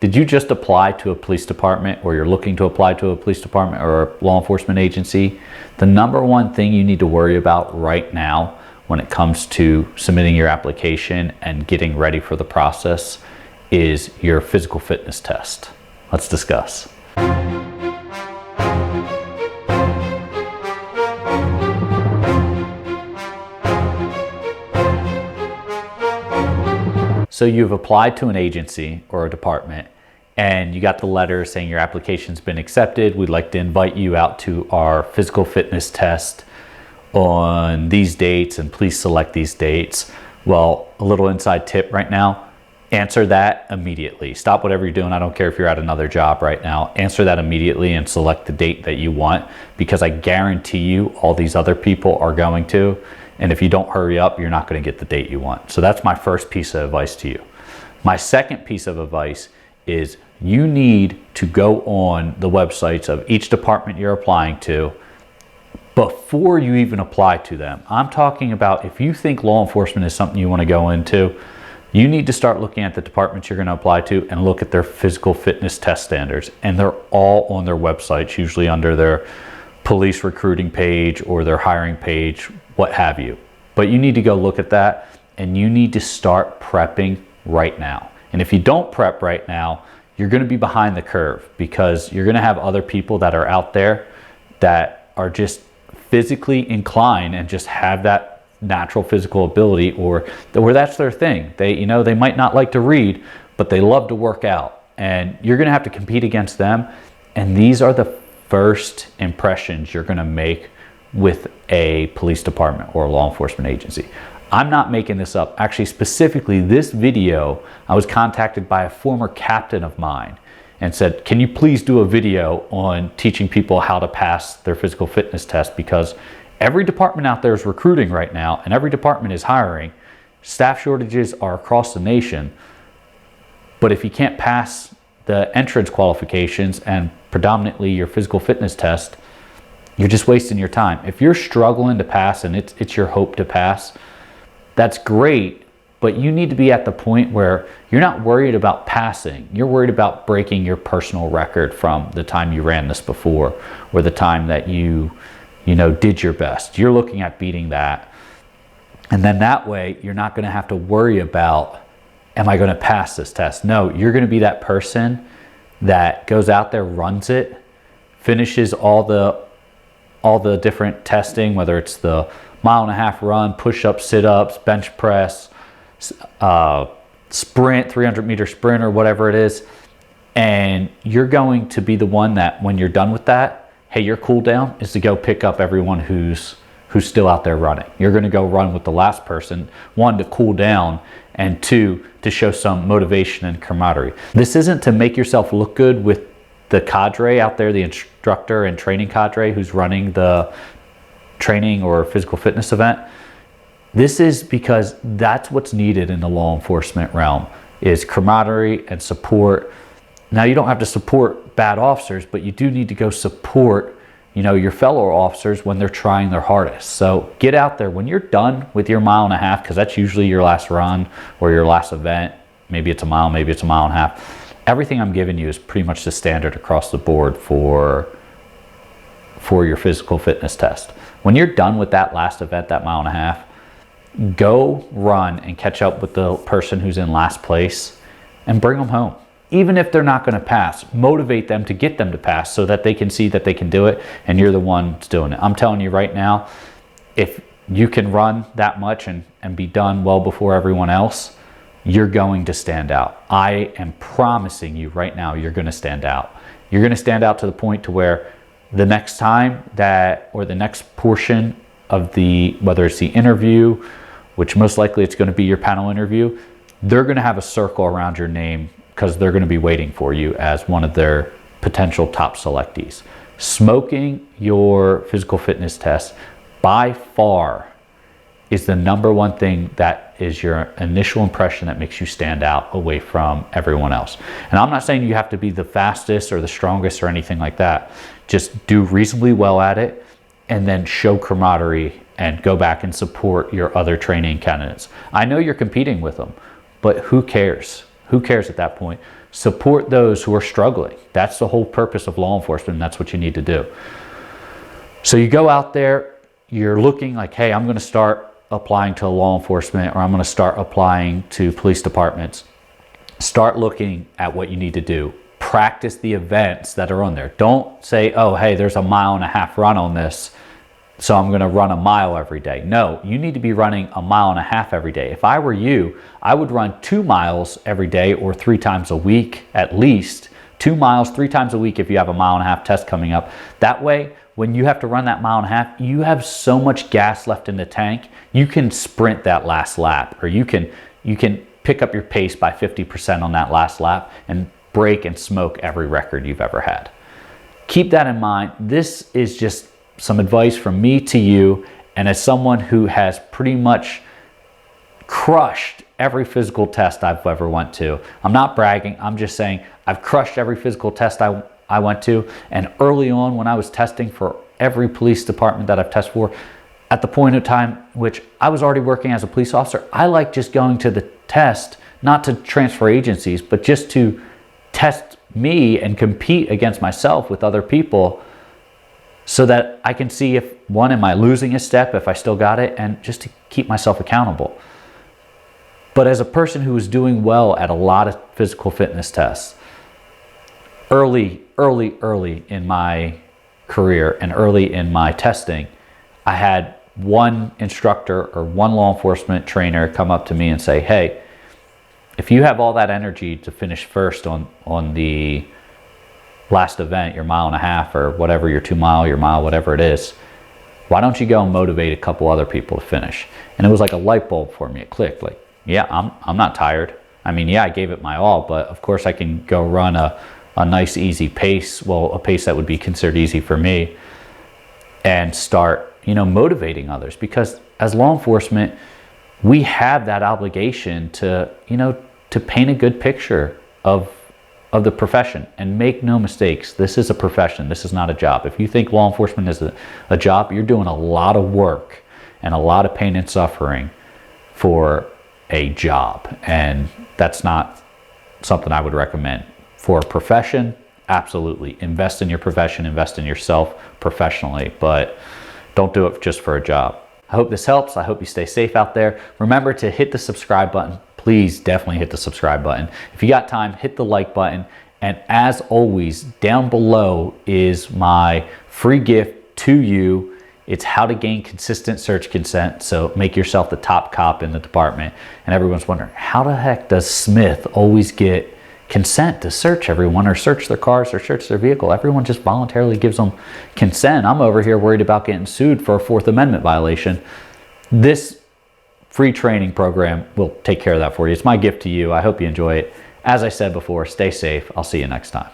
Did you just apply to a police department, or you're looking to apply to a police department or a law enforcement agency? The number one thing you need to worry about right now when it comes to submitting your application and getting ready for the process is your physical fitness test. Let's discuss. So you've applied to an agency or a department and you got the letter saying your application's been accepted. We'd like to invite you out to our physical fitness test on these dates and please select these dates. Well, a little inside tip right now, answer that immediately. Stop whatever you're doing. I don't care if you're at another job right now. Answer that immediately and select the date that you want, because I guarantee you all these other people are going to. And if you don't hurry up, you're not going to get the date you want. So that's my first piece of advice to you. My second piece of advice is you need to go on the websites of each department you're applying to before you even apply to them. I'm talking about if you think law enforcement is something you want to go into, you need to start looking at the departments you're going to apply to and look at their physical fitness test standards. And they're all on their websites, usually under their police recruiting page or their hiring page, what have you. But you need to go look at that, and you need to start prepping right now. And if you don't prep right now, you're going to be behind the curve, because you're going to have other people that are out there that are just physically inclined and just have that natural physical ability, or that's their thing. They might not like to read, but they love to work out, and you're going to have to compete against them. And these are the first impressions you're going to make with a police department or a law enforcement agency. I'm not making this up. Actually, specifically this video, I was contacted by a former captain of mine and said, can you please do a video on teaching people how to pass their physical fitness test? Because every department out there is recruiting right now, and every department is hiring. Staff shortages are across the nation. But if you can't pass the entrance qualifications and predominantly your physical fitness test, you're just wasting your time. If you're struggling to pass and it's your hope to pass, that's great, but you need to be at the point where you're not worried about passing. You're worried about breaking your personal record from the time you ran this before, or the time that you did your best. You're looking at beating that. And then that way, you're not gonna have to worry about, am I gonna pass this test? No, you're gonna be that person that goes out there, runs it, finishes all the different testing, whether it's the 1.5 mile run, push-ups, sit-ups, bench press, sprint, 300-meter sprint, or whatever it is. And you're going to be the one that when you're done with that, hey, your cool down is to go pick up everyone who's still out there running. You're going to go run with the last person, one, to cool down, and two, to show some motivation and camaraderie. This isn't to make yourself look good with the cadre out there, the instructor and training cadre who's running the training or physical fitness event. This is because that's what's needed in the law enforcement realm, is camaraderie and support. Now, you don't have to support bad officers, but you do need to go support your fellow officers when they're trying their hardest. So get out there when you're done with your 1.5 miles, because that's usually your last run or your last event. Maybe it's a mile, maybe it's a 1.5 miles. Everything I'm giving you is pretty much the standard across the board for your physical fitness test. When you're done with that last event, that 1.5 miles, go run and catch up with the person who's in last place and bring them home. Even if they're not going to pass, motivate them to get them to pass so that they can see that they can do it, and you're the one that's doing it. I'm telling you right now, if you can run that much and be done well before everyone else, you're going to stand out. I am promising you right now, you're going to stand out. You're going to stand out to the point to where the next time or the next portion of whether it's the interview, which most likely it's going to be your panel interview, they're going to have a circle around your name, because they're going to be waiting for you as one of their potential top selectees. Smoking your physical fitness test by far is the number one thing that is your initial impression that makes you stand out away from everyone else. And I'm not saying you have to be the fastest or the strongest or anything like that. Just do reasonably well at it, and then show camaraderie and go back and support your other training candidates. I know you're competing with them, but who cares? Who cares at that point? Support those who are struggling. That's the whole purpose of law enforcement, and that's what you need to do. So you go out there, you're looking like, hey, I'm going to start applying to law enforcement, or I'm going to start applying to police departments. Start looking at what you need to do. Practice the events that are on there. Don't say, oh, hey, there's a 1.5 mile run on this, so I'm going to run a mile every day. No, you need to be running 1.5 miles every day. If I were you, I would run 2 miles every day, or 3 times a week at least. 2 miles 3 times a week if you have a 1.5 mile test coming up. That way, when you have to run that 1.5 mile, you have so much gas left in the tank, you can sprint that last lap, or you can pick up your pace by 50% on that last lap and break and smoke every record you've ever had. Keep that in mind. This is just some advice from me to you, and as someone who has pretty much crushed every physical test I've ever went to. I'm not bragging, I'm just saying I've crushed every physical test I went to, and early on when I was testing for every police department that I've tested for, at the point of time which I was already working as a police officer, I like just going to the test, not to transfer agencies, but just to test me and compete against myself with other people, so that I can see if, one, am I losing a step, if I still got it, and just to keep myself accountable. But as a person who was doing well at a lot of physical fitness tests, early in my career and early in my testing, I had one instructor or one law enforcement trainer come up to me and say, hey, if you have all that energy to finish first on the last event, your 1.5 miles or whatever, your 2 mile, your mile, whatever it is, why don't you go and motivate a couple other people to finish? And it was like a light bulb for me. It clicked, like, yeah, I'm not tired. I mean, yeah, I gave it my all, but of course I can go run a nice easy pace, well, a pace that would be considered easy for me, and start, motivating others. Because as law enforcement, we have that obligation to, to paint a good picture of the profession. And make no mistakes, this is a profession, this is not a job. If you think law enforcement is a job, you're doing a lot of work and a lot of pain and suffering for a job, and that's not something I would recommend. For a profession, absolutely, invest in your profession, invest in yourself professionally, but don't do it just for a job. I hope this helps. I hope you stay safe out there. Remember to hit the subscribe button. Please definitely hit the subscribe button. If you got time, hit the like button. And as always, down below is my free gift to you. It's how to gain consistent search consent. So make yourself the top cop in the department. And everyone's wondering, how the heck does Smith always get consent to search everyone, or search their cars, or search their vehicle? Everyone just voluntarily gives them consent. I'm over here worried about getting sued for a Fourth Amendment violation. This free training program will take care of that for you. It's my gift to you. I hope you enjoy it. As I said before, stay safe. I'll see you next time.